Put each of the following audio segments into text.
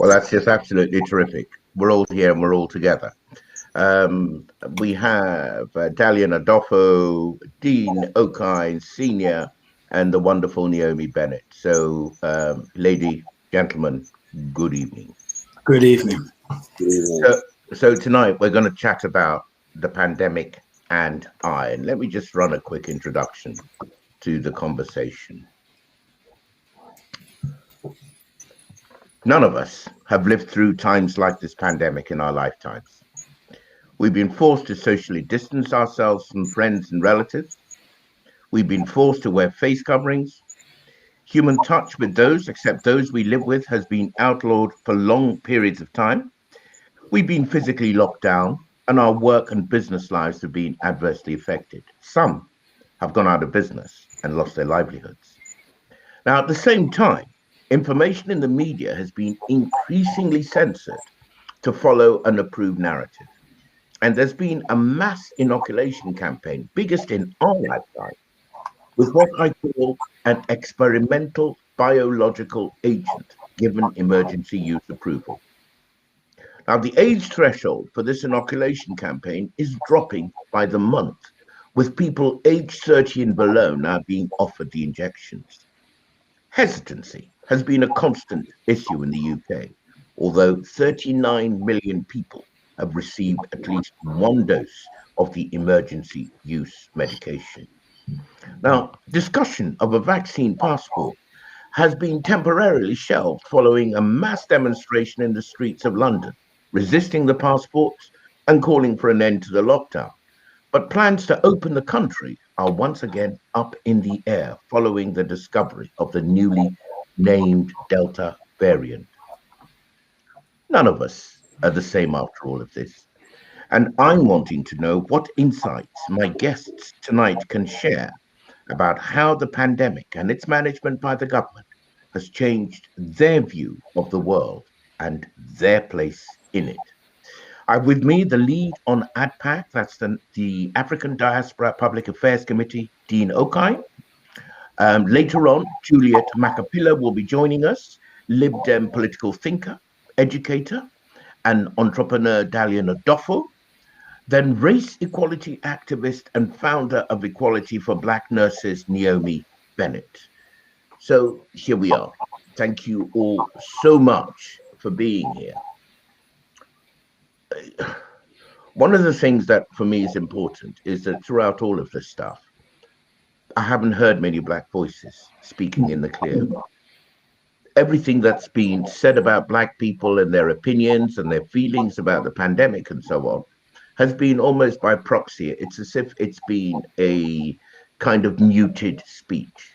Well, that's just absolutely terrific. We're all here and we're all together. Um, we have Dalian Adolfo, Dean Okine Sr., and the wonderful Naomi Bennett. So, lady, gentlemen, good evening. Good evening. So, so tonight we're going to chat about the pandemic and I. And let me just run a quick introduction to the conversation. None of us have lived through times like this pandemic in our lifetimes. We've been forced to socially distance ourselves from friends and relatives. We've been forced to wear face coverings. Human touch with those, except those we live with, has been outlawed for long periods of time. We've been physically locked down, and our work and business lives have been adversely affected. Some have gone out of business and lost their livelihoods. Now, at the same time, information in the media has been increasingly censored to follow an approved narrative. And there's been a mass inoculation campaign, biggest in our lifetime, with what I call an experimental biological agent given emergency use approval. Now, the age threshold for this inoculation campaign is dropping by the month, with people aged 30 and below now being offered the injections. Hesitancy has been a constant issue in the UK, although 39 million people have received at least one dose of the emergency use medication. Now, discussion of a vaccine passport has been temporarily shelved following a mass demonstration in the streets of London, resisting the passports and calling for an end to the lockdown. But plans to open the country are once again up in the air following the discovery of the newly named Delta variant. None of us are the same after all of this. And I'm wanting to know what insights my guests tonight can share about how the pandemic and its management by the government has changed their view of the world and their place in it. I've with me the lead on ADPAC, that's the African Diaspora Public Affairs Committee, Dean Okine. Later on, Juliet Macapilla will be joining us, Lib Dem political thinker, educator, and entrepreneur Dalian Adolfo, then race equality activist and founder of Equality for Black Nurses, Naomi Bennett. So here we are. Thank you all so much for being here. One of the things that for me is important is that throughout all of this stuff, I haven't heard many Black voices speaking in the clear. Everything that's been said about Black people and their opinions and their feelings about the pandemic and so on has been almost by proxy. It's as if it's been a kind of muted speech.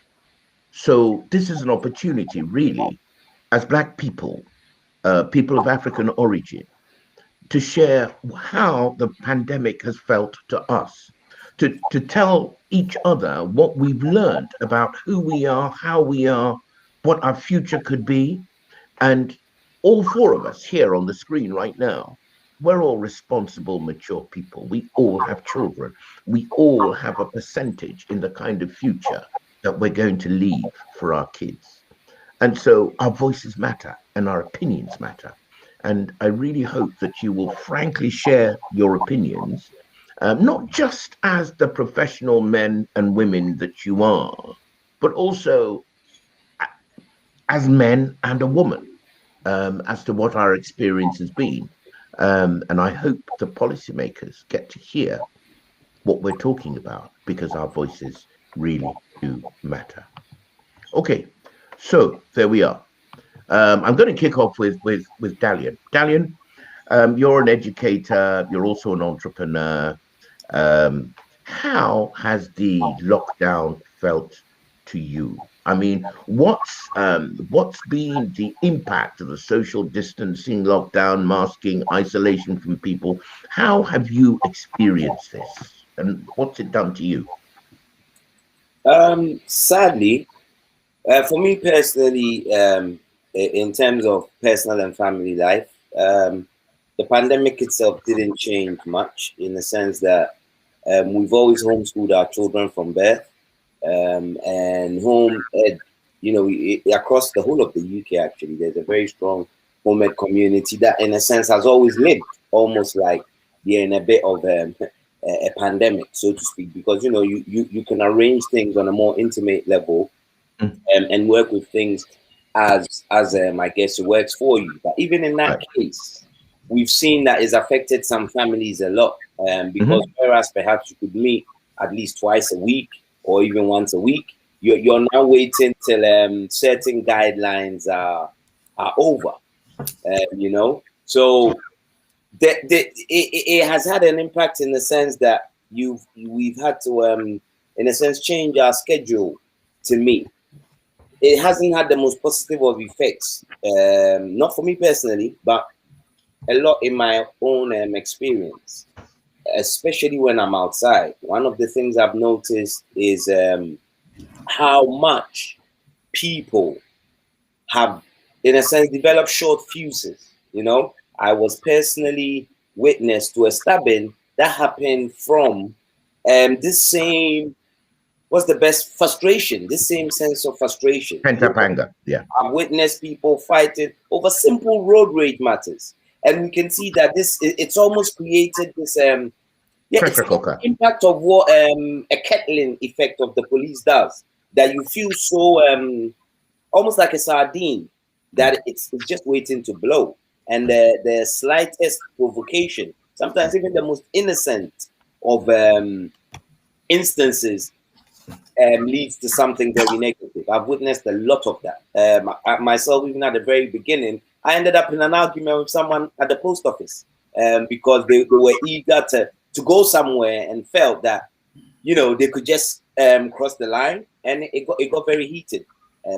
So this is an opportunity, really, as Black people, people of African origin, to share how the pandemic has felt to us, to tell each other what we've learned about who we are, how we are, what our future could be. And all four of us here on the screen right now, we're all responsible, mature people. We all have children. We all have a percentage in the kind of future that we're going to leave for our kids. And so our voices matter and our opinions matter. And I really hope that you will frankly share your opinions, not just as the professional men and women that you are, but also as men and a woman, as to what our experience has been. And I hope the policymakers get to hear what we're talking about because our voices really do matter. Okay, so there we are. I'm going to kick off with Dalian. Dalian, you're an educator. You're also an entrepreneur. How has the lockdown felt to you? I mean, what's been the impact of the social distancing, lockdown, masking, isolation from people? How have you experienced this, and what's it done to you? Sadly, for me personally, in terms of personal and family life, the pandemic itself didn't change much in the sense that we've always homeschooled our children from birth, and home ed, across the whole of the UK, actually, there's a very strong Home community that, in a sense, has always lived almost like they're in a bit of a pandemic, so to speak, because you can arrange things on a more intimate level, and work with things as I guess it works for you. But even in that case, we've seen that it's affected some families a lot, because whereas perhaps you could meet at least twice a week or even once a week, you're now waiting till certain guidelines are over. So it has had an impact in the sense that we've had to in a sense change our schedule to meet. It hasn't had the most positive of effects, not for me personally, but a lot in my own experience, especially when I'm outside. One of the things I've noticed is how much people have, in a sense, developed short fuses. I was personally witness to a stabbing that happened from this same, what's the best, frustration, this same sense of frustration. Pent-up anger, yeah. I've witnessed people fighting over simple road rage matters. And we can see that it's almost created this pressure cooker impact of what a kettling effect of the police does, that you feel so almost like a sardine, that it's just waiting to blow. And the slightest provocation, sometimes even the most innocent of instances, leads to something very negative. I've witnessed a lot of that. Myself, even at the very beginning, I ended up in an argument with someone at the post office because they were eager to go somewhere and felt that they could just cross the line, and it got very heated.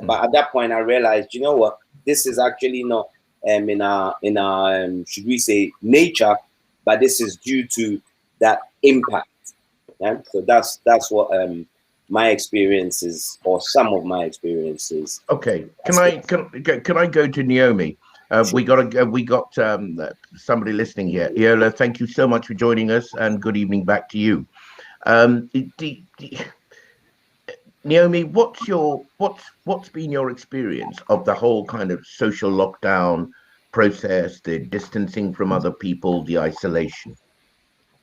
But at that point, I realized, what, this is actually not in our should we say nature, but this is due to that impact. Yeah? So that's what my experiences, or some of my experiences. Okay, can I go to Naomi? We got somebody listening here. Iola, thank you so much for joining us, and good evening back to you. Naomi, what's been your experience of the whole kind of social lockdown process, the distancing from other people, the isolation?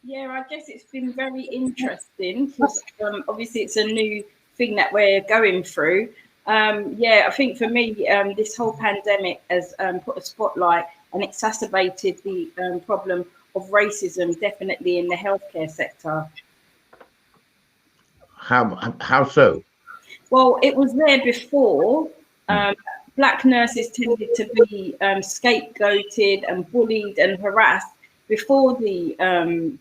Yeah, I guess it's been very interesting because obviously it's a new thing that we're going through. I think for me, this whole pandemic has put a spotlight and exacerbated the problem of racism, definitely in the healthcare sector. How so? Well, it was there before. Black nurses tended to be scapegoated and bullied and harassed before the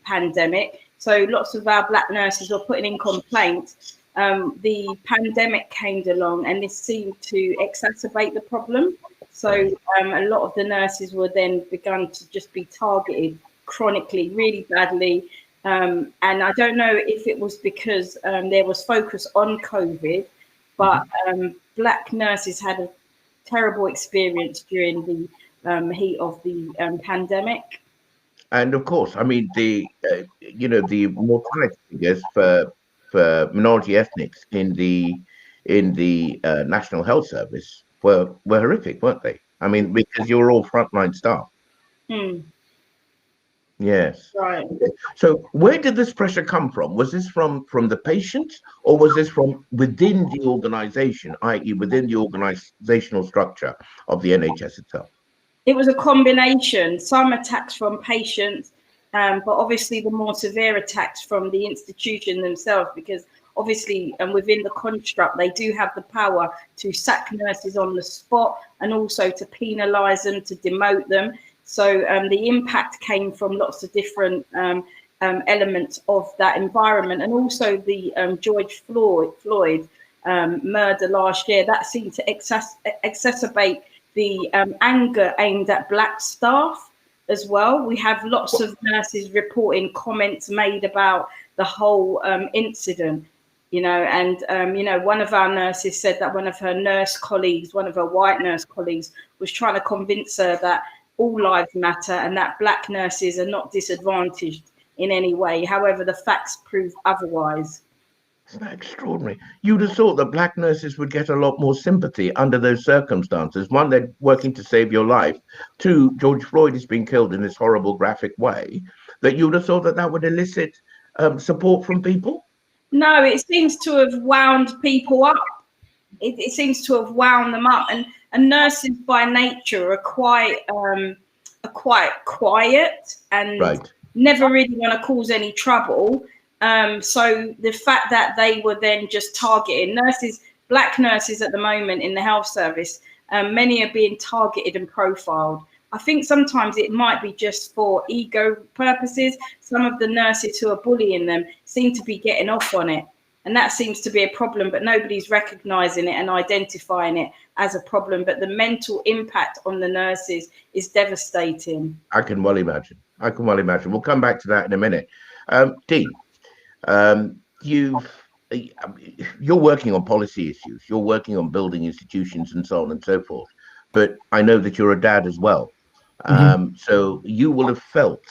pandemic. So lots of our black nurses were putting in complaints. The pandemic came along and this seemed to exacerbate the problem. So a lot of the nurses were then begun to just be targeted chronically, really badly. And I don't know if it was because there was focus on COVID, but black nurses had a terrible experience during the heat of the pandemic. And of course, I mean, the mortality figures for minority ethnics in the National Health Service were horrific, weren't they? I mean, because you're all frontline staff. Yes. Right. So where did this pressure come from? Was this from the patients, or was this from within the organization, i.e. within the organizational structure of the NHS itself? It was a combination, some attacks from patients, but obviously the more severe attacks from the institution themselves, because obviously within the construct, they do have the power to sack nurses on the spot and also to penalise them, to demote them. So the impact came from lots of different elements of that environment, and also the George Floyd murder last year, that seemed to exacerbate the anger aimed at black staff as well. We have lots of nurses reporting comments made about the whole incident, and one of our nurses said that one of her white nurse colleagues was trying to convince her that all lives matter and that black nurses are not disadvantaged in any way. However, the facts prove otherwise. Isn't that extraordinary? You'd have thought that black nurses would get a lot more sympathy under those circumstances. One, they're working to save your life. Two, George Floyd has been killed in this horrible, graphic way. That you would have thought that that would elicit support from people. No, it seems to have wound people up. It seems to have wound them up, and nurses by nature are quite quiet and never really want to cause any trouble. So the fact that they were then just targeting nurses, black nurses at the moment in the health service, many are being targeted and profiled. I think sometimes it might be just for ego purposes. Some of the nurses who are bullying them seem to be getting off on it. And that seems to be a problem, but nobody's recognizing it and identifying it as a problem. But the mental impact on the nurses is devastating. I can well imagine. We'll come back to that in a minute. Dean, you're working on policy issues. You're working on building institutions and so on and so forth. But I know that you're a dad as well. So you will have felt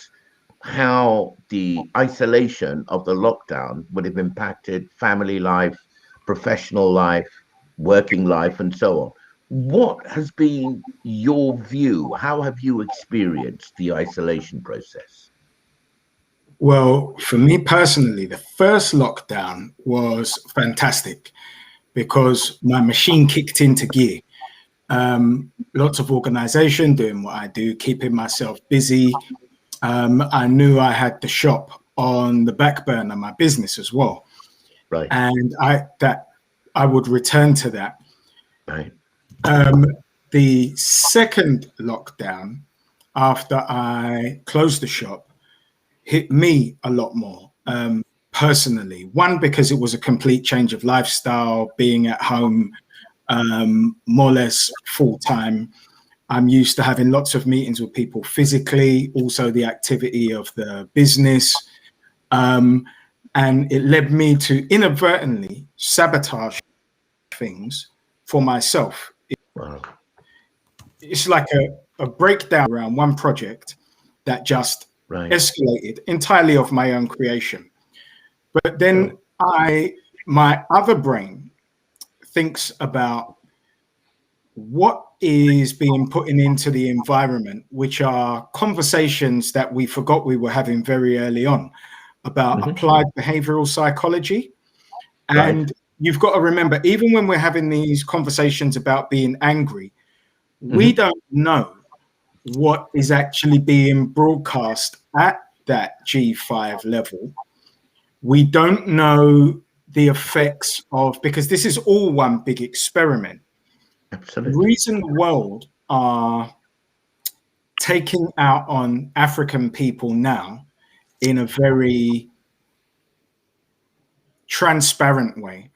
how the isolation of the lockdown would have impacted family life, professional life, working life, and so on. What has been your view? How have you experienced the isolation process? Well, for me personally, the first lockdown was fantastic because my machine kicked into gear. Lots of organization, doing what I do, keeping myself busy. I knew I had the shop on the back burner, my business as well. Right. And I would return to that. Right. The second lockdown, after I closed the shop, hit me a lot more personally. One, because it was a complete change of lifestyle, being at home more or less full time. I'm used to having lots of meetings with people physically, also the activity of the business. And it led me to inadvertently sabotage things for myself. Wow. It's like a breakdown around one project that just escalated entirely of my own creation. But then my other brain thinks about what is being put into the environment, which are conversations that we forgot we were having very early on about applied behavioral psychology. And you've got to remember, even when we're having these conversations about being angry, we don't know what is actually being broadcast at that G5 level. We don't know the effects of, because this is all one big experiment. Absolutely. The reason the world are taking out on African people now in a very transparent way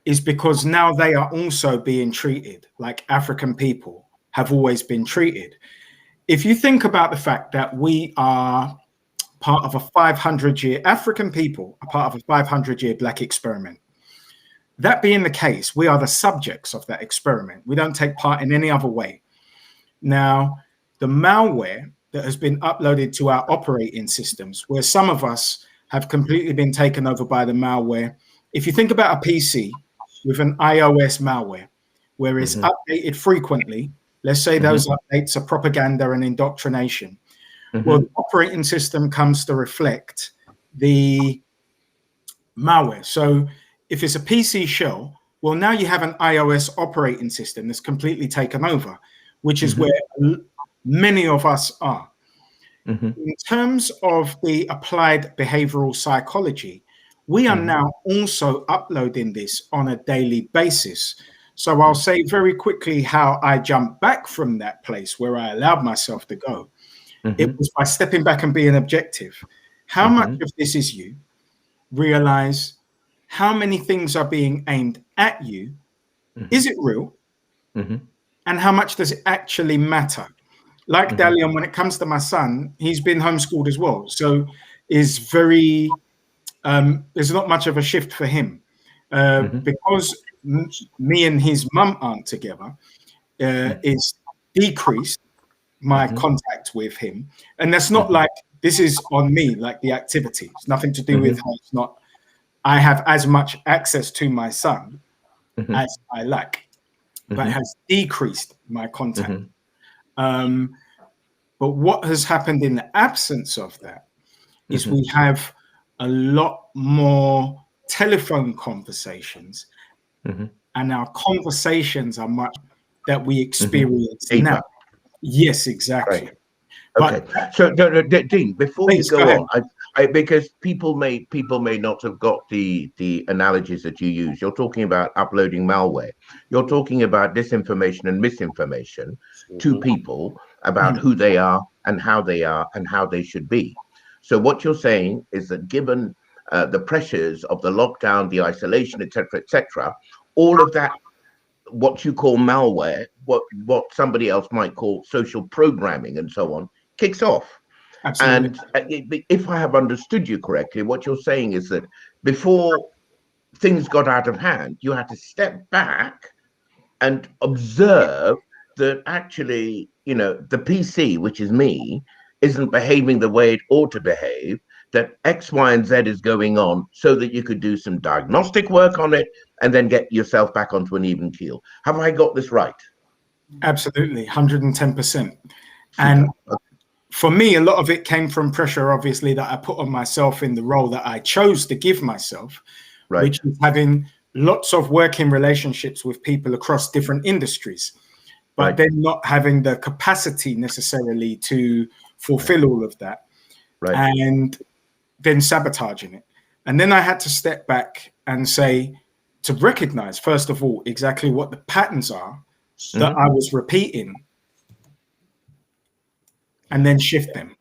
is because now they are also being treated like African people have always been treated. If you think about the fact that we are part of a 500-year, African people are part of a 500-year Black experiment. That being the case, we are the subjects of that experiment. We don't take part in any other way. Now, the malware that has been uploaded to our operating systems, where some of us have completely been taken over by the malware. If you think about a PC with an iOS malware, where it's updated frequently, let's say those updates are propaganda and indoctrination. Well, the operating system comes to reflect the malware. So if it's a PC shell, well, now you have an iOS operating system that's completely taken over, which is where many of us are. In terms of the applied behavioral psychology, we are now also uploading this on a daily basis. So I'll say very quickly how I jumped back from that place where I allowed myself to go. It was by stepping back and being objective. How much of this is you? Realize how many things are being aimed at you. Is it real? And how much does it actually matter? Like Dalian, when it comes to my son, he's been homeschooled as well. So is very, there's not much of a shift for him. Because me and his mum aren't together, it's decreased my contact with him. And that's not like, this is on me, like the activity. It's nothing to do with how it's not. I have as much access to my son Mm-hmm. as I like, but has decreased my contact. But what has happened in the absence of that is we have a lot more telephone conversations, and our conversations are much that we experience now. Yes, exactly. Right. Okay. So, Dean, before you go on, because people may not have got the analogies that you use. You're talking about uploading malware. You're talking about disinformation and misinformation to people about who they are and how they should be. So what you're saying is that given the pressures of the lockdown, the isolation, etc., all of that, what you call malware, what somebody else might call social programming and so on, kicks off. Absolutely. And if I have understood you correctly, what you're saying is that before things got out of hand, you had to step back and observe that actually, the PC, which is me, isn't behaving the way it ought to behave, that X, Y, and Z is going on, so that you could do some diagnostic work on it and then get yourself back onto an even keel. Have I got this right? Absolutely, 110%. And for me, a lot of it came from pressure, obviously, that I put on myself in the role that I chose to give myself, which is having lots of working relationships with people across different industries, but then not having the capacity necessarily to fulfill all of that, and then sabotaging it. And then I had to step back and say, to recognize, first of all, exactly what the patterns are that I was repeating, and then shift them.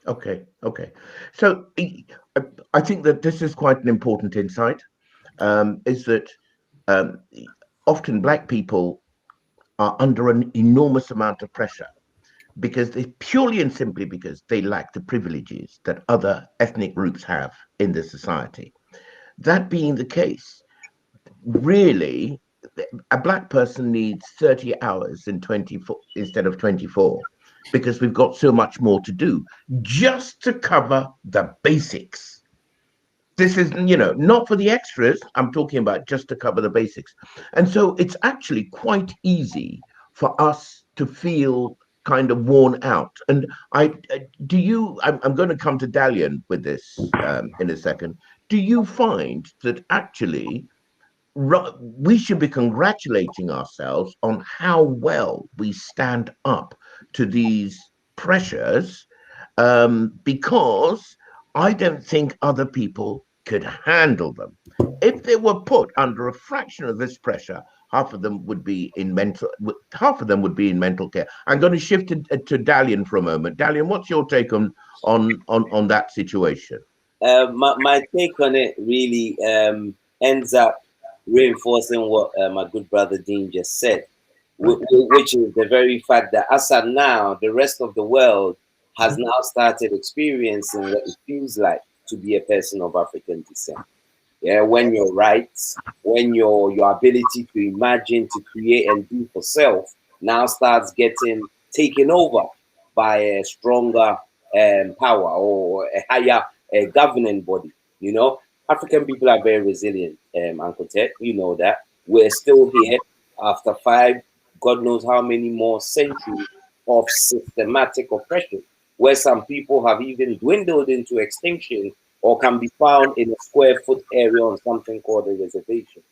Okay. So I think that this is quite an important insight, is that often Black people are under an enormous amount of pressure because purely and simply because they lack the privileges that other ethnic groups have in the society. That being the case, really, a Black person needs 30 hours in 24 instead of 24, because we've got so much more to do just to cover the basics. This is, not for the extras. I'm talking about just to cover the basics. And so it's actually quite easy for us to feel kind of worn out. And I'm going to come to Dalian with this in a second. Do you find that actually we should be congratulating ourselves on how well we stand up to these pressures, because I don't think other people could handle them. If they were put under a fraction of this pressure, half of them would be in mental care. I'm going to shift to Dalian for a moment. Dalian, what's your take on that situation? My take on it really ends up reinforcing what my good brother Dean just said, which is the very fact that as of now, the rest of the world has now started experiencing what it feels like to be a person of African descent. Yeah, when your rights, when your ability to imagine, to create and do for self now starts getting taken over by a stronger power or a higher governing body. African people are very resilient, Uncle Ted. You know that. We're still here after 5, God knows how many more centuries of systematic oppression, where some people have even dwindled into extinction or can be found in a square foot area on something called a reservation.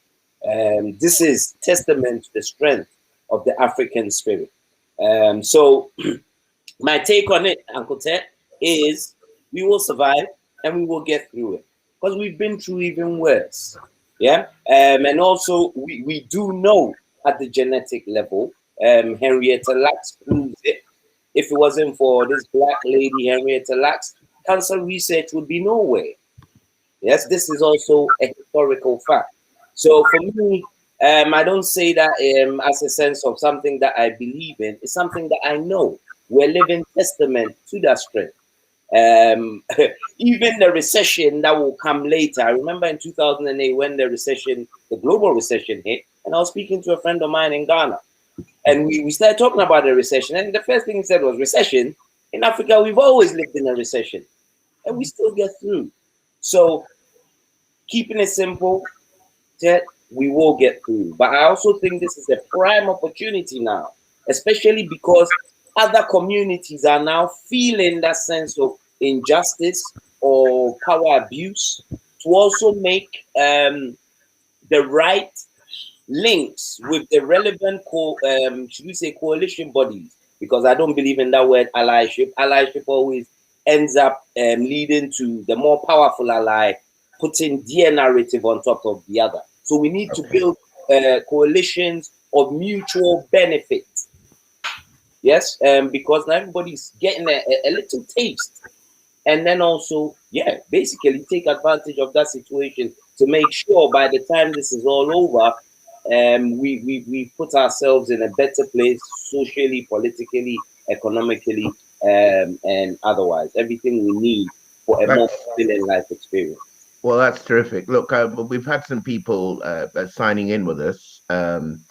This is testament to the strength of the African spirit. So my take on it, Uncle Ted, is we will survive and we will get through it, because we've been through even worse. Yeah. And also we do know at the genetic level, Henrietta Lacks proves it. If it wasn't for this Black lady, Henrietta Lacks, cancer research would be nowhere. Yes, this is also a historical fact. So for me, I don't say that as a sense of something that I believe in. It's something that I know. We're living testament to that strength. Even the recession that will come later. I remember in 2008 when the global recession hit, and I was speaking to a friend of mine in Ghana, and we started talking about the recession, and the first thing he said was, recession? In Africa, we've always lived in a recession, and we still get through. So keeping it simple, Ted, we will get through. But I also think this is a prime opportunity now, especially because other communities are now feeling that sense of injustice or power abuse, to also make the right links with the relevant should we say coalition bodies, because I don't believe in that word allyship. Allyship always ends up leading to the more powerful ally putting their narrative on top of the other. So we need to build coalitions of mutual benefit. Yes, because now everybody's getting a little taste, and then also, yeah, basically take advantage of that situation to make sure by the time this is all over, we put ourselves in a better place socially, politically, economically, and otherwise. Everything we need for a more fulfilling life experience. Well, that's terrific. Look, we've had some people signing in with us. Anne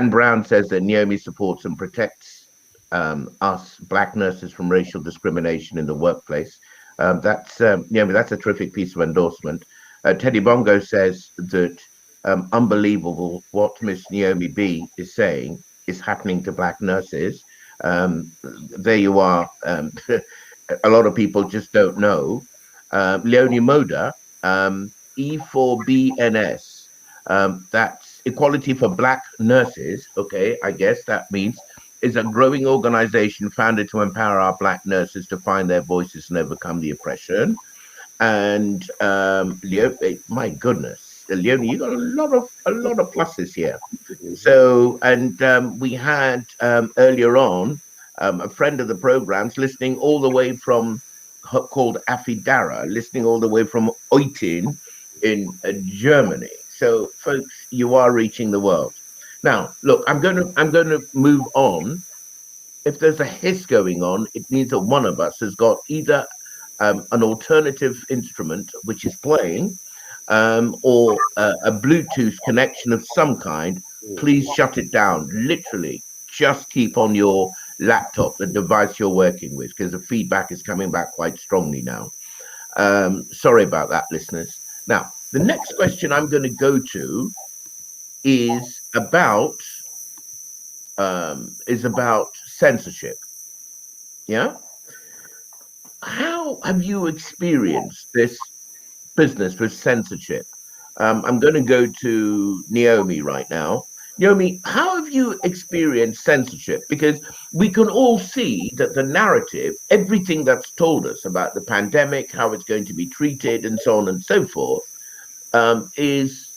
Brown says that Naomi supports and protects us Black nurses from racial discrimination in the workplace. Naomi, that's a terrific piece of endorsement. Teddy Bongo says that unbelievable what Miss Naomi B is saying is happening to Black nurses. There you are. A lot of people just don't know. Leonie Moda, E4BNS, that's Equality for Black Nurses. Okay, I guess that means is a growing organization founded to empower our Black nurses to find their voices and overcome the oppression. And my goodness, Leonie, you got a lot of pluses here. So, and we had earlier on a friend of the program's listening all the way from called Afidara, listening all the way from Eutin in Germany. So, folks, you are reaching the world. Now, look, I'm going to move on. If there's a hiss going on, it means that one of us has got either an alternative instrument which is playing, or a Bluetooth connection of some kind. Please shut it down. Literally, just keep on your laptop the device you're working with, because the feedback is coming back quite strongly now. Sorry about that, listeners. Now, the next question I'm going to go to is about censorship. Yeah. How have you experienced this business with censorship? I'm going to go to Naomi right now. Naomi, how have you experienced censorship? Because we can all see that the narrative, everything that's told us about the pandemic, how it's going to be treated, and so on and so forth, is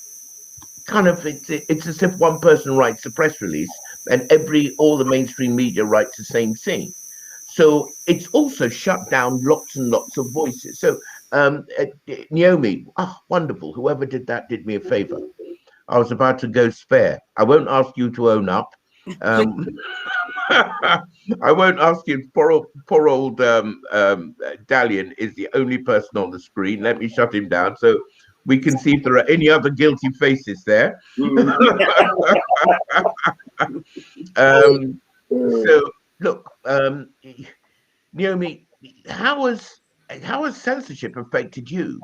kind of, it's as if one person writes a press release and all the mainstream media writes the same thing. So it's also shut down lots and lots of voices. So Naomi, wonderful. Whoever did that did me a favor. I was about to go spare. I won't ask you to own up. I won't ask you. Poor old Dalian is the only person on the screen. Let me shut him down so we can see if there are any other guilty faces there. So look, Naomi, how has censorship affected you?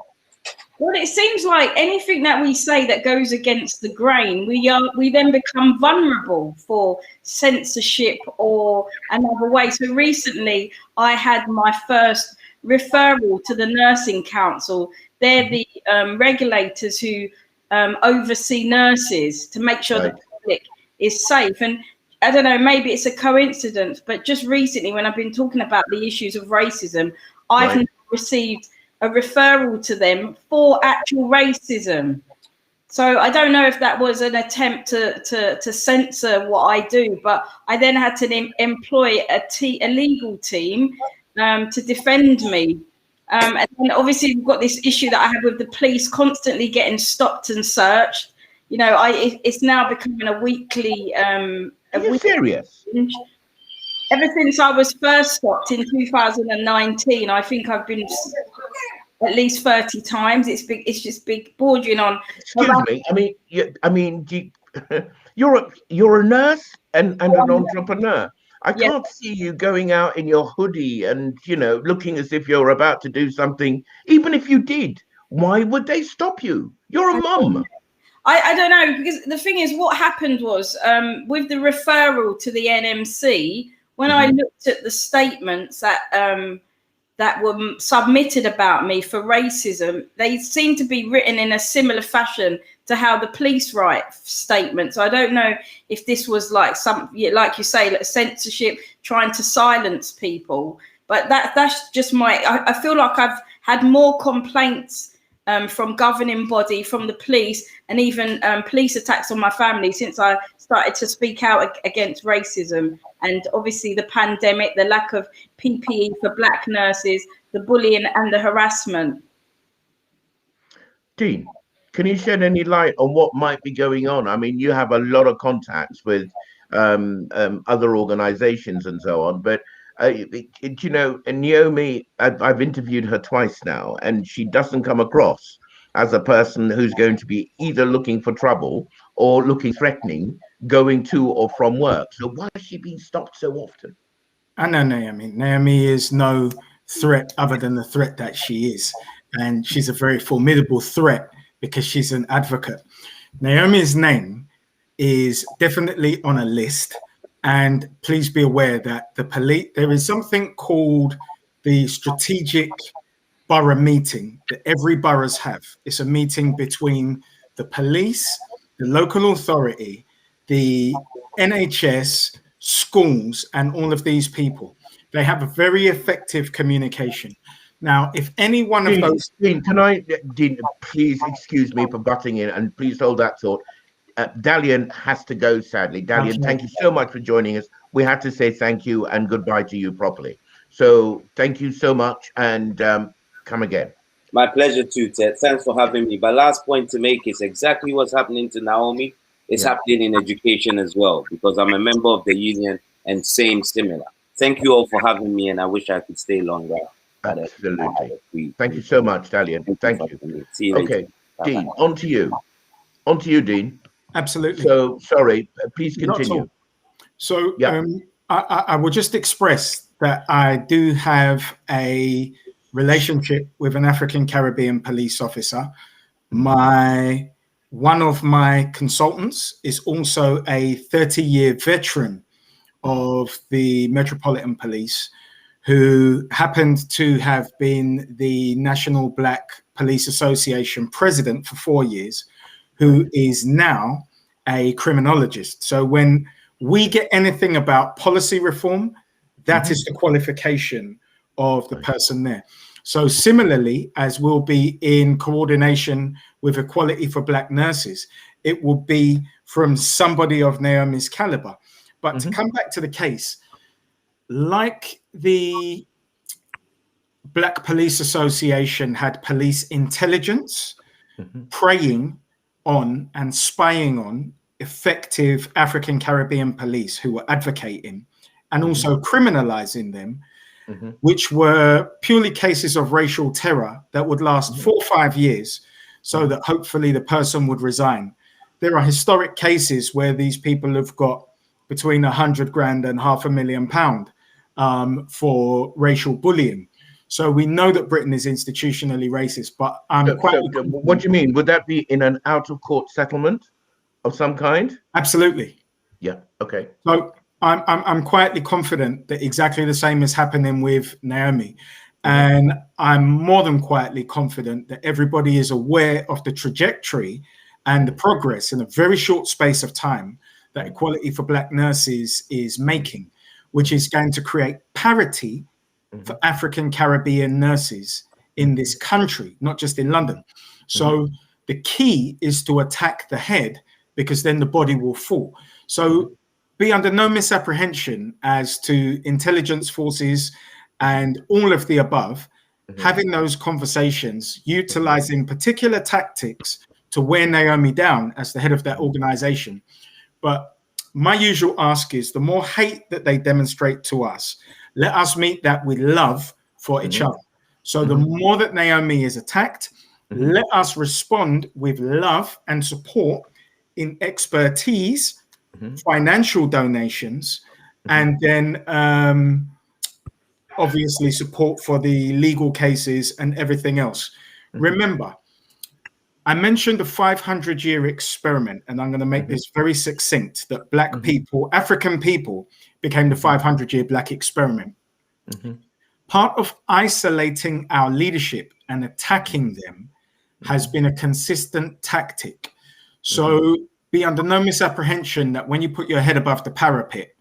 Well, it seems like anything that we say that goes against the grain, we then become vulnerable for censorship or another way. So recently, I had my first referral to the Nursing Council. They're the regulators who oversee nurses to make sure the public is safe. And I don't know, maybe it's a coincidence, but just recently, when I've been talking about the issues of racism, I've received a referral to them for actual racism. So I don't know if that was an attempt to censor what I do, but I then had to employ a legal team to defend me. And then obviously we've got this issue that I have with the police constantly getting stopped and searched. You know, it's now becoming a weekly. Are you serious? Ever since I was first stopped in 2019, I think I've been at least 30 times. It's just big, bordering on. Excuse me. You're a nurse and an entrepreneur. I Yeah. can't see you going out in your hoodie and, looking as if you're about to do something. Even if you did, why would they stop you? You're a mum. I don't know, because the thing is, what happened was with the referral to the NMC, when I looked at the statements that were submitted about me for racism, they seem to be written in a similar fashion to how the police write statements. I don't know if this was like like you say, like censorship, trying to silence people. But that's just I feel like I've had more complaints from governing body, from the police, and even police attacks on my family since I started to speak out against racism. And obviously the pandemic, the lack of PPE for Black nurses, the bullying and the harassment. Dean, can you shed any light on what might be going on? I mean, you have a lot of contacts with other organizations and so on, but Naomi, I've interviewed her twice now, and she doesn't come across as a person who's going to be either looking for trouble or looking threatening going to or from work. So why is she being stopped so often? I know Naomi. Naomi is no threat other than the threat that she is. And she's a very formidable threat because she's an advocate. Naomi's name is definitely on a list. And please be aware that there is something called the strategic borough meeting that every boroughs have. It's a meeting between the police, the local authority, the NHS, schools, and all of these people. They have a very effective communication. Now, if any one of those... Dean, please excuse me for butting in, and please hold that thought. Dalian has to go, sadly. Dalian, thank you so much for joining us. We had to say thank you and goodbye to you properly. So thank you so much, and come again. My pleasure too, Ted. Thanks for having me. But last point to make is exactly what's happening to Naomi. It's happening in education as well, because I'm a member of the union and similar. Thank you all for having me, and I wish I could stay longer. Absolutely. Thank you so much, Dalian. Thank you. See you later. Okay, Dean, on to you. On to you, Dean. Absolutely. So, sorry, please continue. So, I will just express that I do have a relationship with an African Caribbean police officer. One of my consultants is also a 30-year veteran of the Metropolitan Police, who happened to have been the National Black Police Association president for 4 years, who is now a criminologist. So when we get anything about policy reform, that is the qualification of the person there. So similarly, as we'll be in coordination with Equality for Black Nurses, it will be from somebody of Naomi's caliber. But to come back to the case, like the Black Police Association had police intelligence preying on and spying on effective African Caribbean police who were advocating and also criminalizing them, which were purely cases of racial terror that would last 4 or 5 years, so that hopefully the person would resign. There are historic cases where these people have got between 100 grand and £500,000 for racial bullying. So we know that Britain is institutionally racist, but what do you mean? Would that be in an out-of-court settlement of some kind? Absolutely. Yeah. Okay. So I'm quietly confident that exactly the same is happening with Naomi, and I'm more than quietly confident that everybody is aware of the trajectory and the progress in a very short space of time that Equality for Black Nurses is making, which is going to create parity for African Caribbean nurses in this country, not just in London. So the key is to attack the head, because then the body will fall. So be under no misapprehension as to intelligence forces and all of the above, having those conversations, utilizing particular tactics to wear Naomi down as the head of that organization. But my usual ask is, the more hate that they demonstrate to us, let us meet that with love for each other. So the more that Naomi is attacked, let us respond with love and support in expertise, financial donations, and then obviously support for the legal cases and everything else. Remember, I mentioned the 500-year experiment, and I'm going to make this very succinct, that Black people, African people, became the 500-year Black experiment. Part of isolating our leadership and attacking them has been a consistent tactic. So be under no misapprehension that when you put your head above the parapet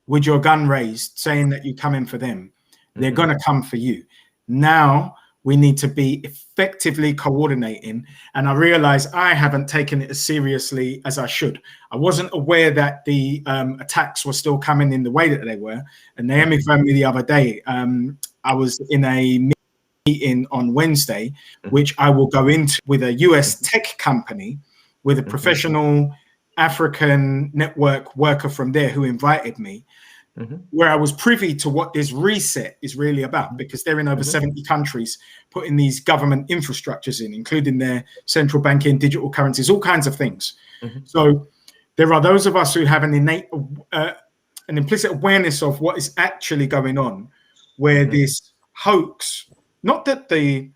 with your gun raised, saying that you're coming for them, they're going to come for you. Now we need to be effectively coordinating. And I realize I haven't taken it as seriously as I should. I wasn't aware that the attacks were still coming in the way that they were. And Naomi phoned me the other day. I was in a meeting on Wednesday, which I will go into with a US tech company, with a professional African network worker from there who invited me, where I was privy to what this reset is really about, because they're in over 70 countries putting these government infrastructures in, including their central banking, digital currencies, all kinds of things. So there are those of us who have an innate, an implicit awareness of what is actually going on, where this hoax, not that the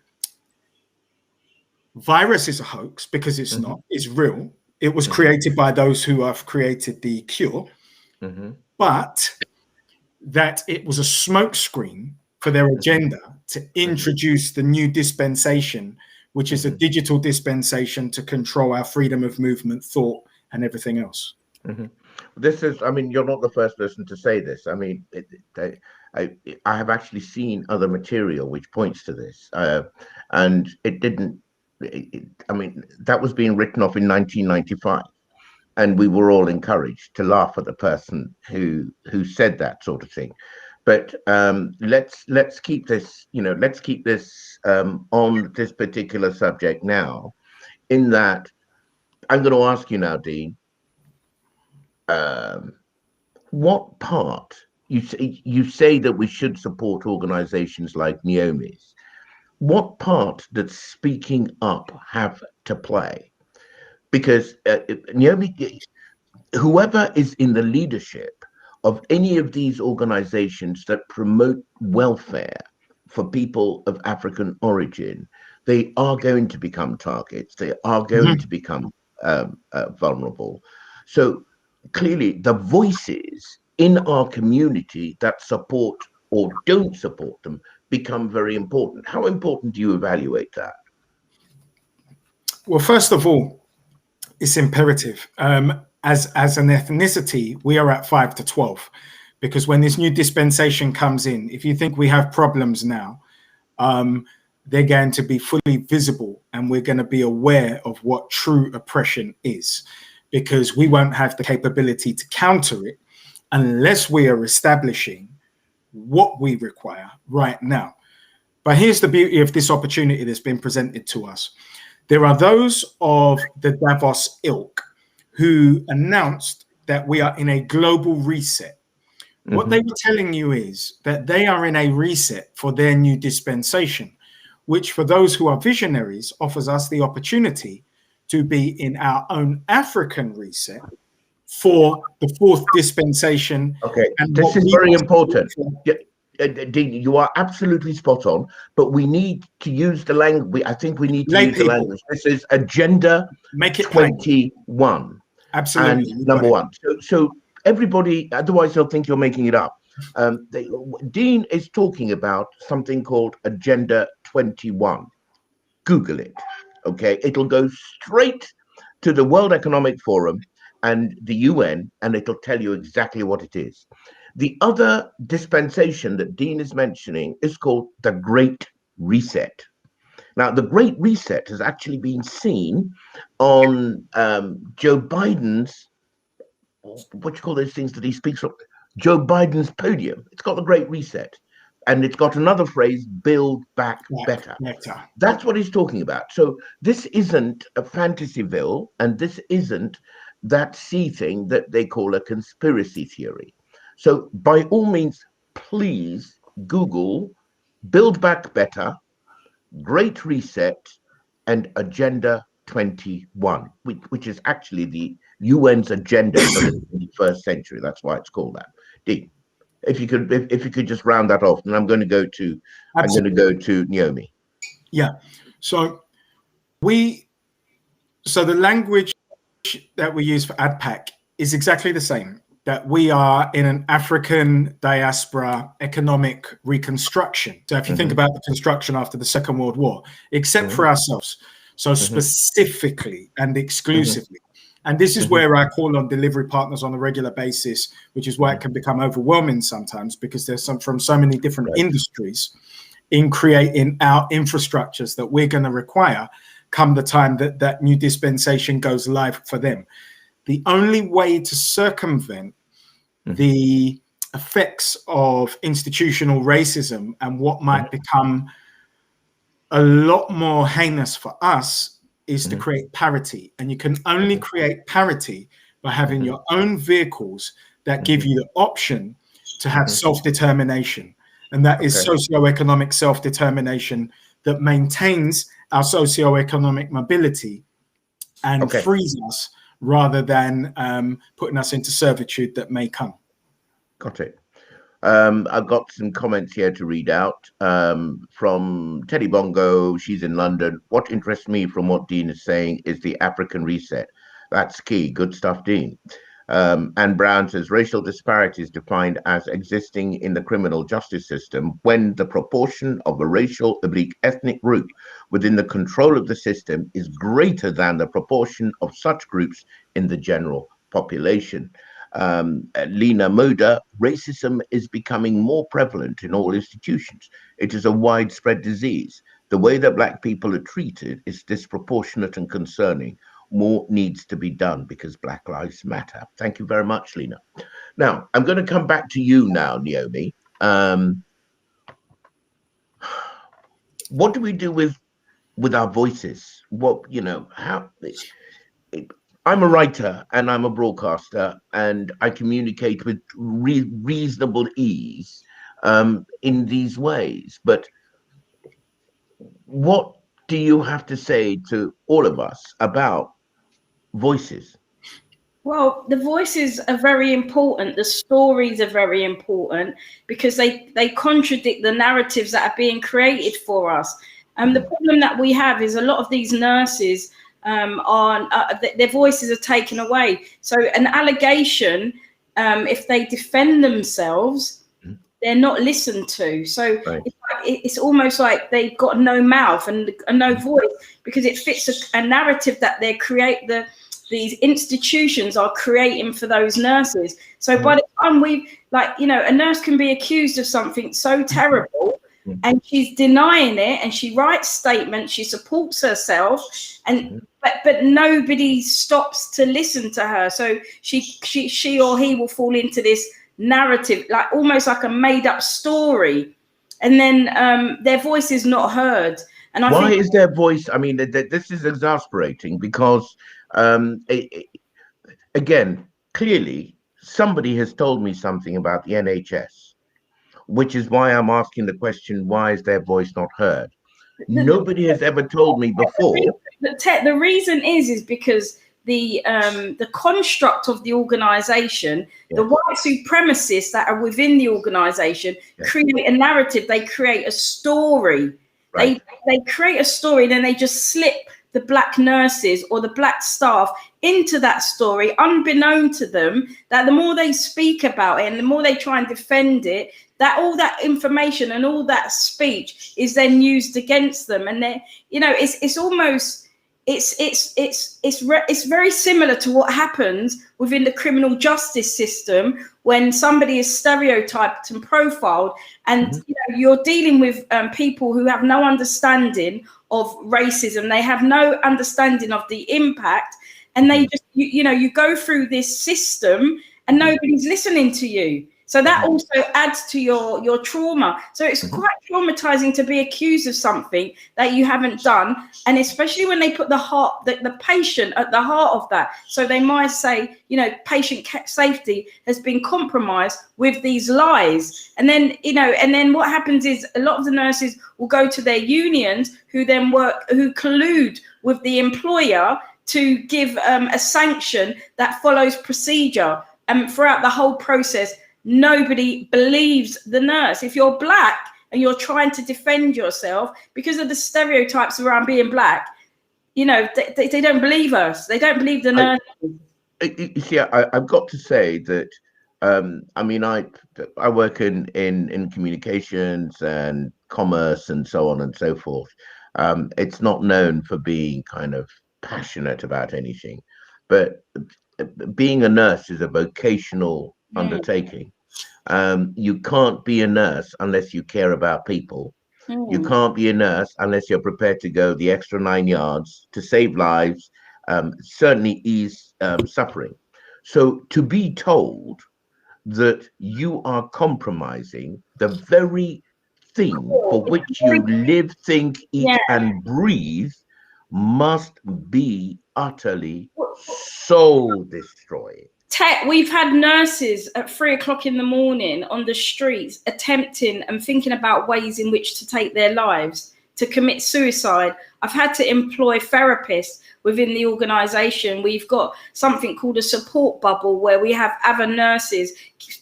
virus is a hoax, because it's not, it's real. It was created by those who have created the cure, but that it was a smokescreen for their agenda to introduce the new dispensation, which is a digital dispensation to control our freedom of movement, thought, and everything else. This is, I mean, you're not the first person to say this. I mean, I have actually seen other material which points to this, and it didn't. I mean, that was being written off in 1995, and we were all encouraged to laugh at the person who said that sort of thing. But let's keep this, let's keep this on this particular subject now. In that, I'm going to ask you now, Dean. What part you say that we should support organizations like Naomi's? What part does speaking up have to play? Because Naomi, whoever is in the leadership of any of these organizations that promote welfare for people of African origin, they are going to become targets. They are going to become vulnerable. So clearly, the voices in our community that support or don't support them become very important. How important do you evaluate that? Well, first of all, it's imperative. As an ethnicity, we are at 5 to 12, because when this new dispensation comes in, if you think we have problems now, they're going to be fully visible, and we're going to be aware of what true oppression is, because we won't have the capability to counter it unless we are establishing what we require right now. But here's the beauty of this opportunity that's been presented to us. There are those of the Davos ilk who announced that we are in a global reset. What they were telling you is that they are in a reset for their new dispensation, which for those who are visionaries offers us the opportunity to be in our own African reset for the fourth dispensation. Okay, and this is very important. Dean, you are absolutely spot on, but we need to use the language. I think we need to use the language. This is Agenda 21. Absolutely. And number one. So everybody, otherwise they'll think you're making it up. Dean is talking about something called Agenda 21. Google it. Okay, it'll go straight to the World Economic Forum and the UN, and it'll tell you exactly what it is. The other dispensation that Dean is mentioning is called the Great Reset. Now, the Great Reset has actually been seen on Joe Biden's, what you call those things that he speaks of, Joe Biden's podium. It's got the Great Reset. And it's got another phrase, build back better. That's what he's talking about. So this isn't a Fantasyville, and this isn't that sea thing that they call a conspiracy theory. So by all means, please Google Build Back Better, Great Reset, and Agenda 21, which is actually the UN's agenda for the 21st century. That's why it's called that. Dean, if you could just round that off, and I'm going to go to Naomi. Yeah. So the language that we use for ADPAC is exactly the same. That we are in an African diaspora economic reconstruction. So if you think about the construction after the Second World War, except for ourselves, so specifically and exclusively. And this is where I call on delivery partners on a regular basis, which is why it can become overwhelming sometimes, because there's from so many different industries in creating our infrastructures that we're going to require come the time that new dispensation goes live for them. The only way to circumvent the effects of institutional racism and what might become a lot more heinous for us is to create parity. And you can only create parity by having your own vehicles that give you the option to have self-determination. And that is socioeconomic self-determination that maintains our socioeconomic mobility and frees us rather than putting us into servitude that may come. Got it. I've got some comments here to read out from Teddy Bongo. She's in London. What interests me from what Dean is saying is the African reset. That's key. Good stuff, Dean. Anne Brown says racial disparity is defined as existing in the criminal justice system when the proportion of a racial ethnic group within the control of the system is greater than the proportion of such groups in the general population. Lena Moda, racism is becoming more prevalent in all institutions. It is a widespread disease. The way that Black people are treated is disproportionate and concerning. More needs to be done because Black Lives Matter. Thank you very much, Lena. Now, I'm going to come back to you now, Naomi. What do we do with our voices? I'm a writer and I'm a broadcaster and I communicate with reasonable ease in these ways. But what do you have to say to all of us about voices? Well, the voices are very important. The stories are very important because they contradict the narratives that are being created for us. And the problem that we have is a lot of these nurses their voices are taken away. So an allegation, if they defend themselves, they're not listened to. So it's almost like they've got no mouth and no voice because it fits a narrative that these institutions are creating for those nurses. So by the time a nurse can be accused of something so terrible and she's denying it and she writes statements, she supports herself but nobody stops to listen to her. So she or he will fall into this narrative, like almost like a made up story. And then their voice is not heard. And why is their voice? I mean, this is exasperating because again, clearly somebody has told me something about the NHS, which is why I'm asking the question, why is their voice not heard? Nobody has ever told me before. The reason is because the construct of the organization, the white supremacists that are within the organization create a narrative, they create a story. They create a story and then they just slip the Black nurses or the Black staff into that story, unbeknown to them, that the more they speak about it and the more they try and defend it, that all that information and all that speech is then used against them. And then, it's almost, it's very similar to what happens within the criminal justice system when somebody is stereotyped and profiled, and you're dealing with people who have no understanding of racism. They have no understanding of the impact, and they just you go through this system and nobody's listening to you. So that also adds to your trauma. So it's quite traumatizing to be accused of something that you haven't done. And especially when they put the patient at the heart of that. So they might say, patient safety has been compromised with these lies. And then, what happens is a lot of the nurses will go to their unions who collude with the employer to give a sanction that follows procedure. And throughout the whole process, nobody believes the nurse. If you're black and you're trying to defend yourself because of the stereotypes around being black, you know, they don't believe us. They don't believe the nurse. You see, I've got to say that, I mean, I work in communications and commerce and so on and so forth. It's not known for being kind of passionate about anything, but being a nurse is a vocational undertaking. You can't be a nurse unless you care about people. You can't be a nurse unless you're prepared to go the extra 9 yards to save lives, certainly ease suffering. So to be told that you are compromising the very thing for which you live, think, eat, and breathe must be utterly soul destroying. We've had nurses at 3 o'clock in the morning on the streets attempting and thinking about ways in which to take their lives, to commit suicide. I've had to employ therapists within the organization. We've got something called a support bubble where we have other nurses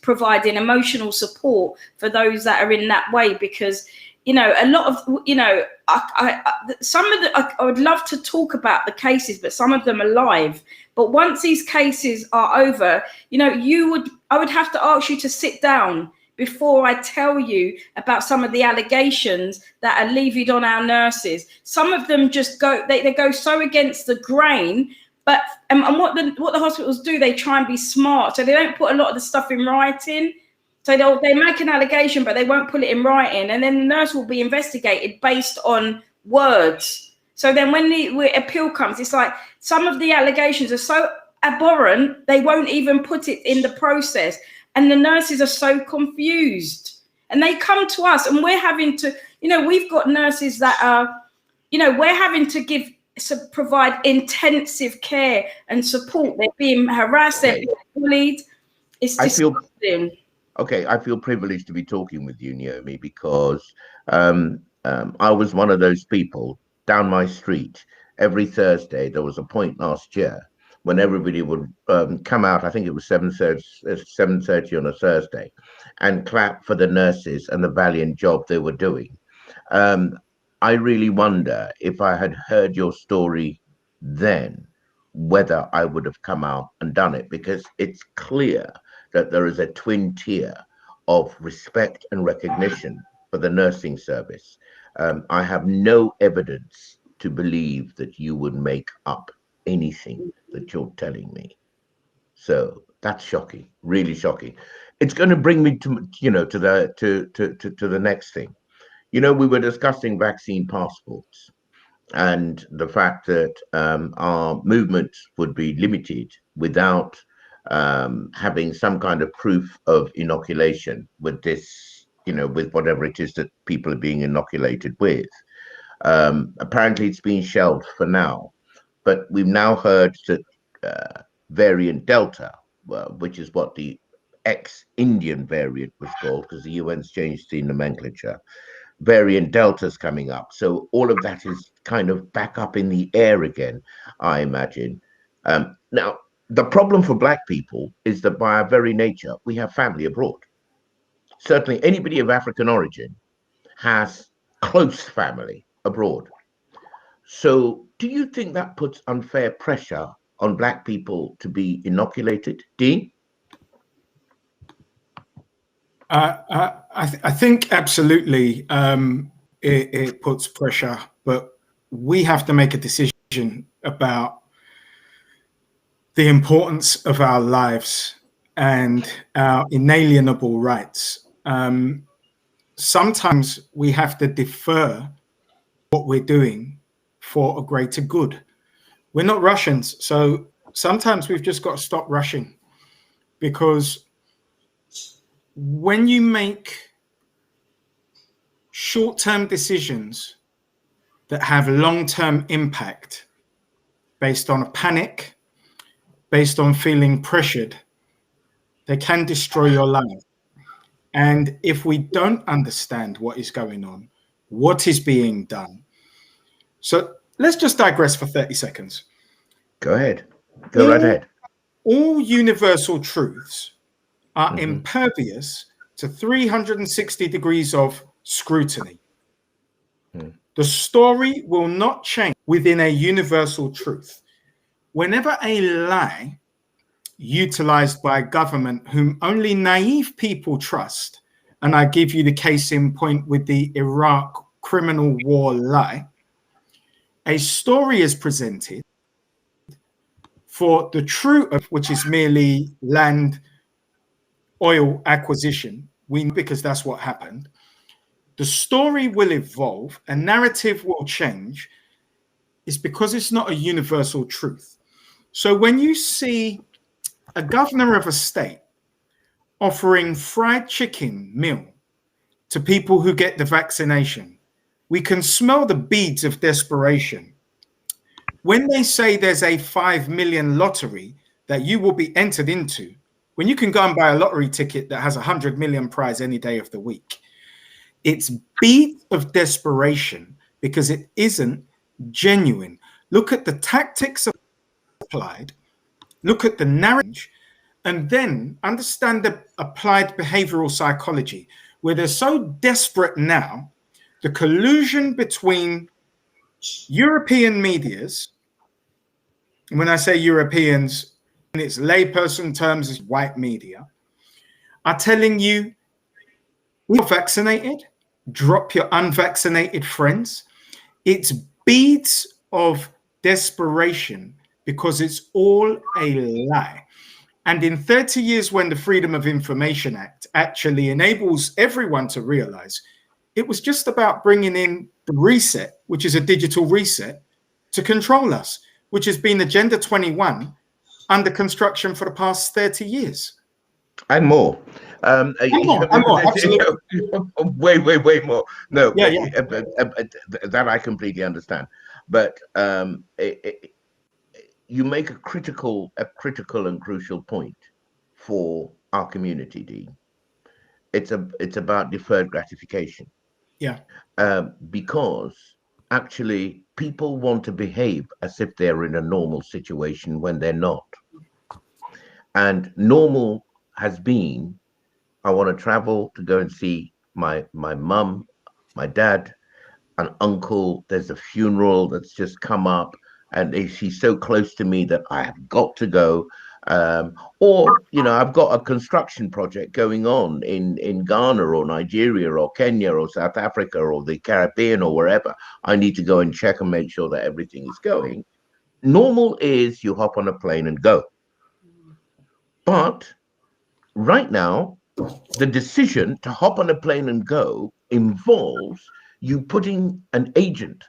providing emotional support for those that are in that way, because, you know, a lot of, you know, I would love to talk about the cases, but some of them are live. But once these cases are over, you know, I would have to ask you to sit down before I tell you about some of the allegations that are levied on our nurses. Some of them just go, they go so against the grain, but and what the hospitals do, they try and be smart. So they don't put a lot of the stuff in writing. So they make an allegation, but they won't put it in writing. And then the nurse will be investigated based on words. So then when the appeal comes, it's like some of the allegations are so abhorrent, they won't even put it in the process. And the nurses are so confused. And they come to us and we're having to, you know, we've got nurses that are, you know, we're having to provide intensive care and support. They're being harassed, they're being bullied. It's disgusting. I feel privileged to be talking with you, Naomi, because I was one of those people down my street. Every Thursday, there was a point last year when everybody would come out, I think it was 7:30 on a Thursday, and clap for the nurses and the valiant job they were doing. I really wonder if I had heard your story then, whether I would have come out and done it, because it's clear that there is a twin tier of respect and recognition for the nursing service. I have no evidence to believe that you would make up anything that you're telling me. So that's shocking, really shocking. It's going to bring me to, you know, to the next thing. You know, we were discussing vaccine passports and the fact that our movement would be limited without having some kind of proof of inoculation with this, you know, with whatever it is that people are being inoculated with. Apparently it's been shelved for now, but we've now heard that variant Delta, which is what the ex-Indian variant was called, because the UN's changed the nomenclature, variant Delta's coming up. So all of that is kind of back up in the air again, I imagine. Now, the problem for Black people is that by our very nature, we have family abroad. Certainly anybody of African origin has close family abroad. So do you think that puts unfair pressure on Black people to be inoculated? Dean? I think absolutely it puts pressure, but we have to make a decision about the importance of our lives and our inalienable rights. Sometimes we have to defer what we're doing for a greater good. We're not Russians, so sometimes we've just got to stop rushing, because when you make short-term decisions that have long-term impact based on a panic, based on feeling pressured, they can destroy your life. And if we don't understand what is going on, what is being done. So let's just digress for 30 seconds. Go ahead. Go right ahead. All universal truths are impervious to 360 degrees of scrutiny. The story will not change within a universal truth. Whenever a lie utilized by government whom only naive people trust, and I give you the case in point with the Iraq criminal war lie, a story is presented for the truth of which is merely land oil acquisition, because that's what happened. The story will evolve, a narrative will change, is because it's not a universal truth. So when you see a governor of a state offering fried chicken meal to people who get the vaccination, we can smell the beads of desperation. When they say there's a 5 million lottery that you will be entered into, when you can go and buy a lottery ticket that has 100 million prize any day of the week, it's beads of desperation because it isn't genuine. Look at the tactics applied, look at the narrative, and then understand the applied behavioral psychology, where they're so desperate now, the collusion between European medias, and when I say Europeans, in its layperson terms, is white media, are telling you, we're vaccinated, drop your unvaccinated friends. It's beads of desperation because it's all a lie. And in 30 years, when the Freedom of Information Act actually enables everyone to realize it was just about bringing in the reset, which is a digital reset, to control us, which has been Agenda 21 under construction for the past 30 years. And more. More, absolutely. Way more. No, yeah. That I completely understand. But you make a critical and crucial point for our community, Dean. It's about deferred gratification. Yeah. Because actually people want to behave as if they're in a normal situation when they're not. And normal has been, I want to travel to go and see my mum, my dad, an uncle. There's a funeral that's just come up, and she's so close to me that I have got to go. Or, I've got a construction project going on in Ghana or Nigeria or Kenya or South Africa or the Caribbean or wherever. I need to go and check and make sure that everything is going. Normal is you hop on a plane and go. But right now, the decision to hop on a plane and go involves you putting an agent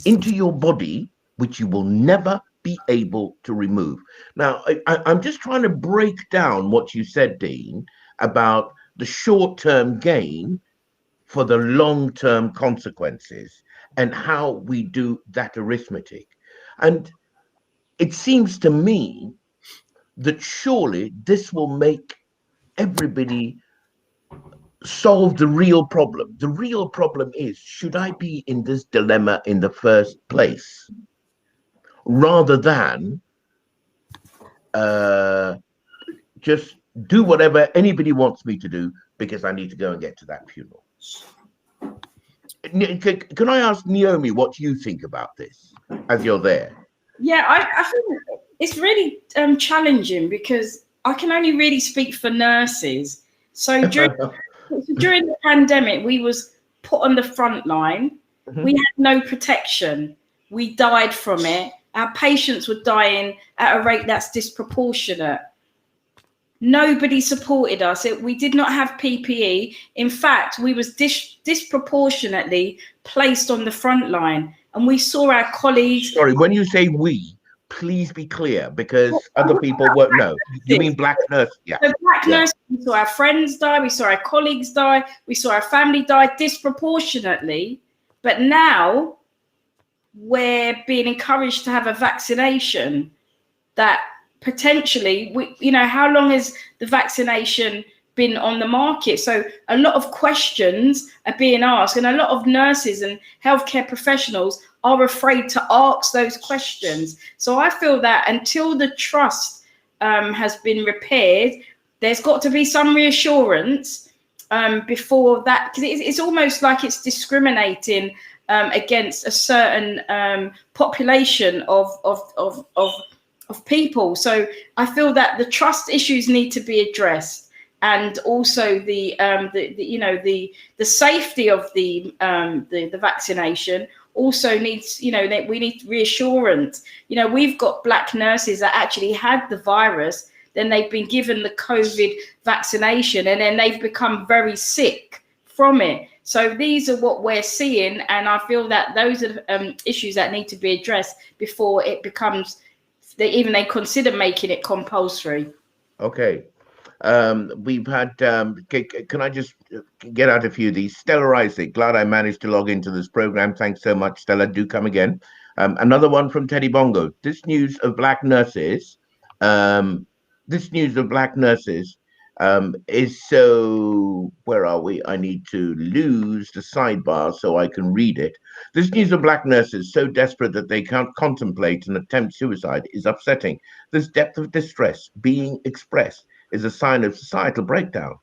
into your body, which you will never be able to remove. Now, I'm just trying to break down what you said, Dean, about the short-term gain for the long-term consequences and how we do that arithmetic. And it seems to me that surely this will make everybody solve the real problem. The real problem is, should I be in this dilemma in the first place? Rather than just do whatever anybody wants me to do because I need to go and get to that funeral. Can I ask Naomi what you think about this as you're there? Yeah, I think it's really challenging because I can only really speak for nurses. So during the pandemic, we was put on the front line. We had no protection. We died from it. Our patients were dying at a rate that's disproportionate. Nobody supported us. We did not have PPE. In fact, we was disproportionately placed on the front line. And we saw our colleagues. Sorry, when you say we, please be clear, because other people won't know. You mean black nurses? Yeah. So black nurses, we saw our friends die, we saw our colleagues die, we saw our family die disproportionately. But now we're being encouraged to have a vaccination that potentially, how long has the vaccination been on the market? So a lot of questions are being asked, and a lot of nurses and healthcare professionals are afraid to ask those questions. So I feel that until the trust has been repaired, there's got to be some reassurance before that, because it's almost like it's discriminating against a certain population of people. So I feel that the trust issues need to be addressed, and also the safety of the vaccination also needs, that we need reassurance. We've got Black nurses that actually had the virus, then they've been given the COVID vaccination, and then they've become very sick from it. So these are what we're seeing, and I feel that those are issues that need to be addressed before it becomes, they consider making it compulsory. Okay. We've had, can I just get out a few of these? Stella Isaac, glad I managed to log into this program. Thanks so much, Stella. Do come again. Another one from Teddy Bongo. This news of Black nurses, is so, where are we? I need to lose the sidebar so I can read it. This news of Black nurses so desperate that they can't contemplate and attempt suicide is upsetting. This depth of distress being expressed is a sign of societal breakdown.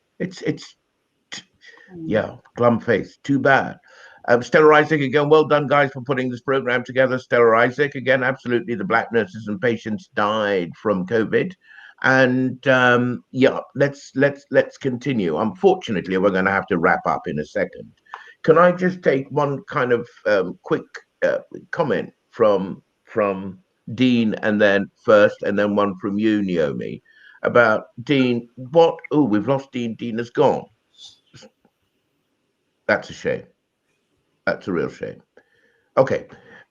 Yeah, glum face, too bad. Stella Isaac again, well done guys for putting this program together. Stella Isaac again, absolutely, the Black nurses and patients died from COVID. And yeah, let's continue. Unfortunately, we're going to have to wrap up in a second. Can I just take one kind of quick comment from Dean, and then one from you, Naomi, about Dean? We've lost Dean. Dean has gone. That's a shame. That's a real shame. Okay,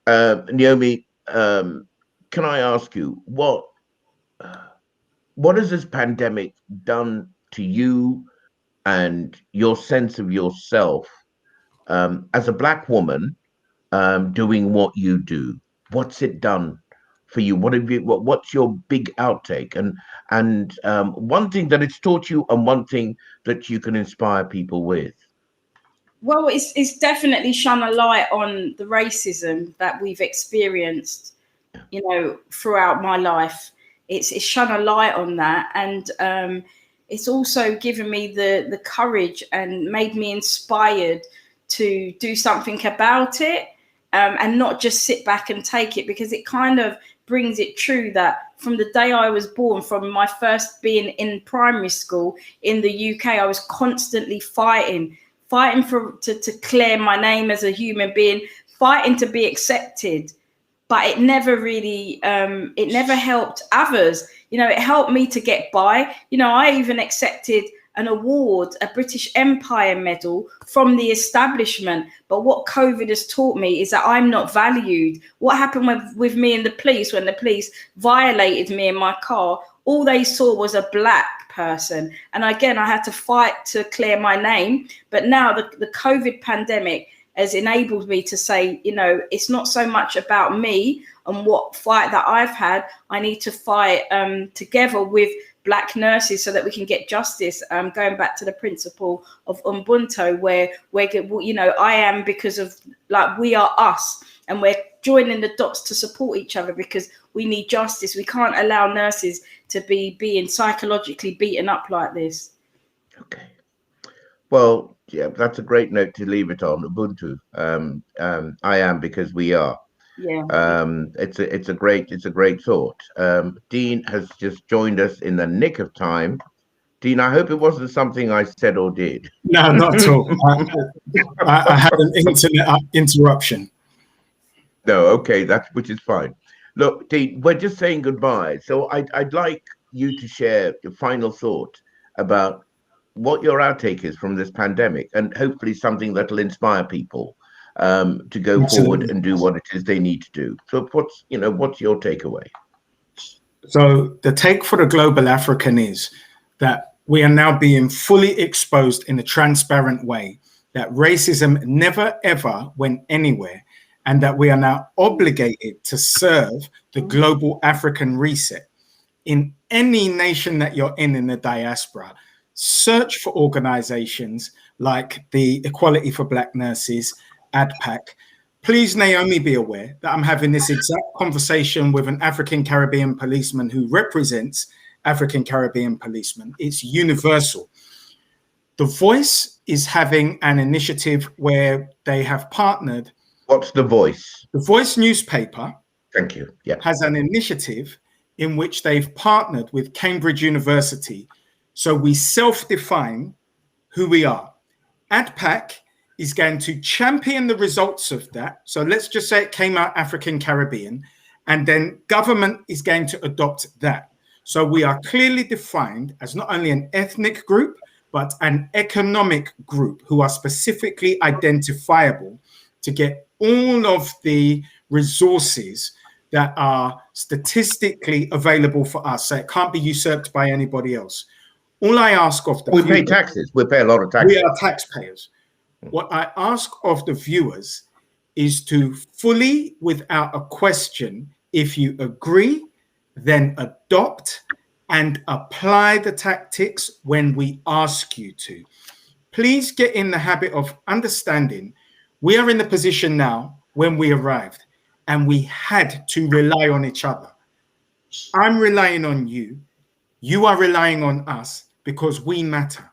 Naomi, can I ask you what has this pandemic done to you and your sense of yourself as a Black woman doing what you do? What's it done for you? What's your big outtake? And one thing that it's taught you, and one thing that you can inspire people with? Well, it's definitely shone a light on the racism that we've experienced, throughout my life. It's shone a light on that, and it's also given me the courage and made me inspired to do something about it, and not just sit back and take it, because it kind of brings it true that from the day I was born, from my first being in primary school in the UK, I was constantly fighting to clear my name as a human being, fighting to be accepted. But it never really, it never helped others. It helped me to get by. I even accepted an award, a British Empire medal from the establishment. But what COVID has taught me is that I'm not valued. What happened with me and the police, when the police violated me in my car, all they saw was a Black person. And again, I had to fight to clear my name. But now the COVID pandemic has enabled me to say, it's not so much about me and what fight that I've had. I need to fight together with Black nurses so that we can get justice. Going back to the principle of Ubuntu, where I am because of, we are us, and we're joining the dots to support each other because we need justice. We can't allow nurses to be being psychologically beaten up like this. Okay. Well, yeah, that's a great note to leave it on. Ubuntu. I am because we are. Yeah. It's a great thought. Dean has just joined us in the nick of time. Dean, I hope it wasn't something I said or did. No, not at all. I had an internet interruption. No, okay, which is fine. Look, Dean, we're just saying goodbye. So I'd like you to share your final thought about what your outtake is from this pandemic, and hopefully something that'll inspire people to go forward and do what it is they need to do. So what's your takeaway? So the take for the global African is that we are now being fully exposed in a transparent way, that racism never ever went anywhere, and that we are now obligated to serve the global African reset. In any nation that you're in the diaspora, search for organizations like the Equality for Black Nurses, ADPAC. Please, Naomi, be aware that I'm having this exact conversation with an African Caribbean policeman who represents African Caribbean policemen. It's universal. The Voice is having an initiative where they have partnered. What's The Voice? The Voice newspaper. Thank you. Yeah. Has an initiative in which they've partnered with Cambridge University. So we self-define who we are. ADPAC is going to champion the results of that. So let's just say it came out African Caribbean, and then government is going to adopt that. So we are clearly defined as not only an ethnic group, but an economic group who are specifically identifiable to get all of the resources that are statistically available for us. So it can't be usurped by anybody else. All I ask of the we pay taxes. We pay a lot of taxes. We are taxpayers. What I ask of the viewers is to fully, without a question, if you agree, then adopt and apply the tactics when we ask you to. Please get in the habit of understanding we are in the position now when we arrived and we had to rely on each other. I'm relying on you. You are relying on us because we matter.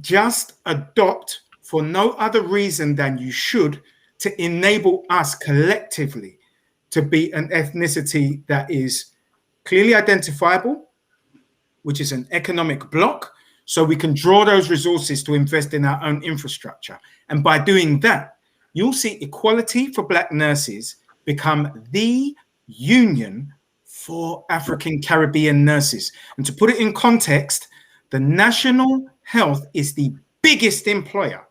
Just adopt for no other reason than you should to enable us collectively to be an ethnicity that is clearly identifiable, which is an economic bloc, so we can draw those resources to invest in our own infrastructure. And by doing that, you'll see equality for Black nurses become the union for African Caribbean nurses. And to put it in context, the National Health is the biggest employer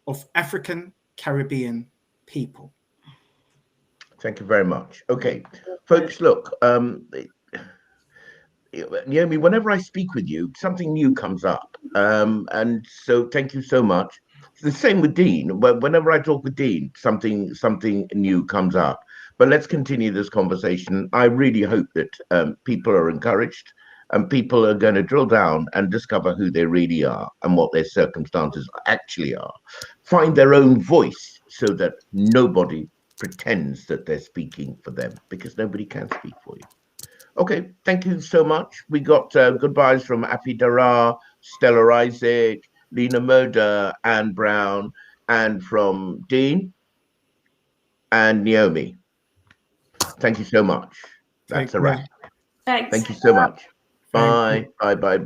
of African Caribbean people. Thank you very much. Okay, folks, look, Naomi, whenever I speak with you, something new comes up. And so thank you so much. It's the same with Dean. Whenever I talk with Dean, something new comes up. But let's continue this conversation. I really hope that people are encouraged and people are going to drill down and discover who they really are and what their circumstances actually are. Find their own voice so that nobody pretends that they're speaking for them, because nobody can speak for you. Okay, thank you so much. We got goodbyes from Api Dara, Stella Isaac, Lena Moda, Anne Brown, and from Dean and Naomi. Thank you so much. That's a wrap. Thanks. Thank you so much. Bye. Bye. Bye. Bye.